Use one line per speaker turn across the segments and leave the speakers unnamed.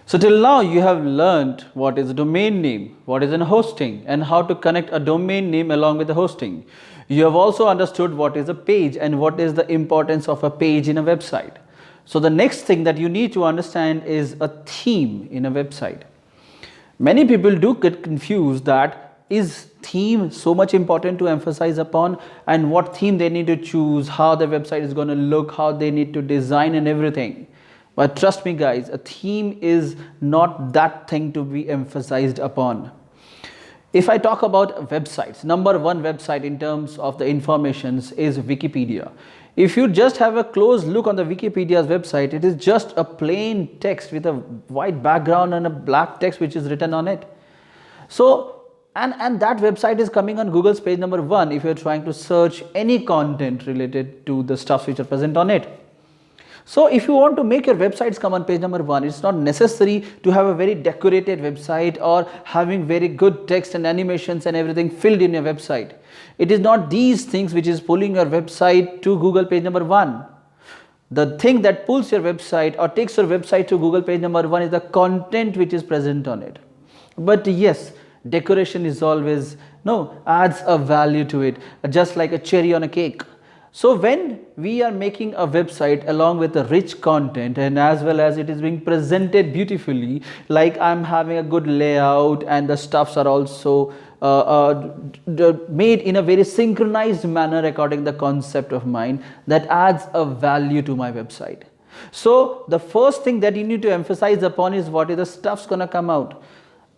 So till now you have learned what is a domain name, what is a hosting, and how to connect a domain name along with the hosting. You have also understood what is a page and what is the importance of a page in a website. So the next thing that you need to understand is a theme in a website. Many people do get confused that is theme so much important to emphasize upon, and what theme they need to choose, how the website is going to look, how they need to design and everything. But trust me guys, a theme is not that thing to be emphasized upon. If I talk about websites, number one website in terms of the informations is Wikipedia. If you just have a close look on the Wikipedia's website, it is just a plain text with a white background and a black text which is written on it. So, and that website is coming on Google's page number 1 if you're trying to search any content related to the stuff which are present on it. So if you want to make your websites come on page number 1, it's not necessary to have a very decorated website or having very good text and animations and everything filled in your website. It is not these things which is pulling your website to Google page number 1. The thing that pulls your website or takes your website to Google page number 1 is the content which is present on it. But yes, decoration is always, adds a value to it, just like a cherry on a cake. So when we are making a website along with a rich content and as well as it is being presented beautifully, like I'm having a good layout and the stuffs are also made in a very synchronized manner according to the concept of mine, that adds a value to my website. So the first thing that you need to emphasize upon is what is the stuff's gonna come out.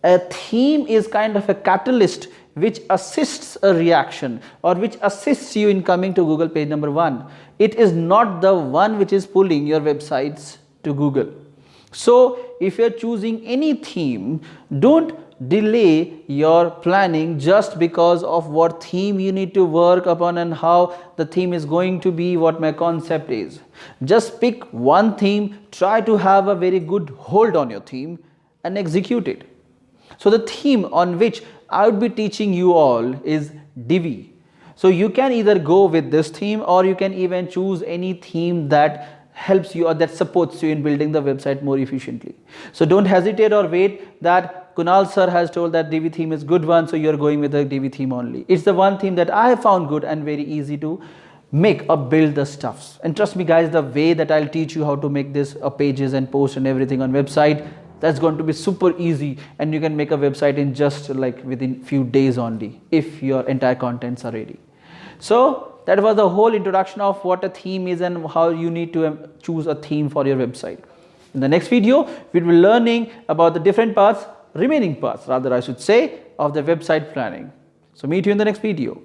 A theme is kind of a catalyst which assists a reaction or which assists you in coming to Google page number 1. It is not the one which is pulling your websites to Google. So if you're choosing any theme, don't delay your planning just because of what theme you need to work upon and how the theme is going to be, what my concept is. Just pick one theme, try to have a very good hold on your theme and execute it. So the theme on which I would be teaching you all is Divi. So you can either go with this theme or you can even choose any theme that helps you or that supports you in building the website more efficiently. So don't hesitate or wait that Kunal sir has told that Divi theme is good one, so you're going with the Divi theme only. It's the one theme that I have found good and very easy to make or build the stuffs. And trust me guys, the way that I'll teach you how to make this pages and posts and everything on website, that's going to be super easy, and you can make a website in just like within few days only if your entire contents are ready. So that was the whole introduction of what a theme is and how you need to choose a theme for your website. In the next video, we'll be learning about the different parts, remaining parts rather I should say, of the website planning. So meet you in the next video.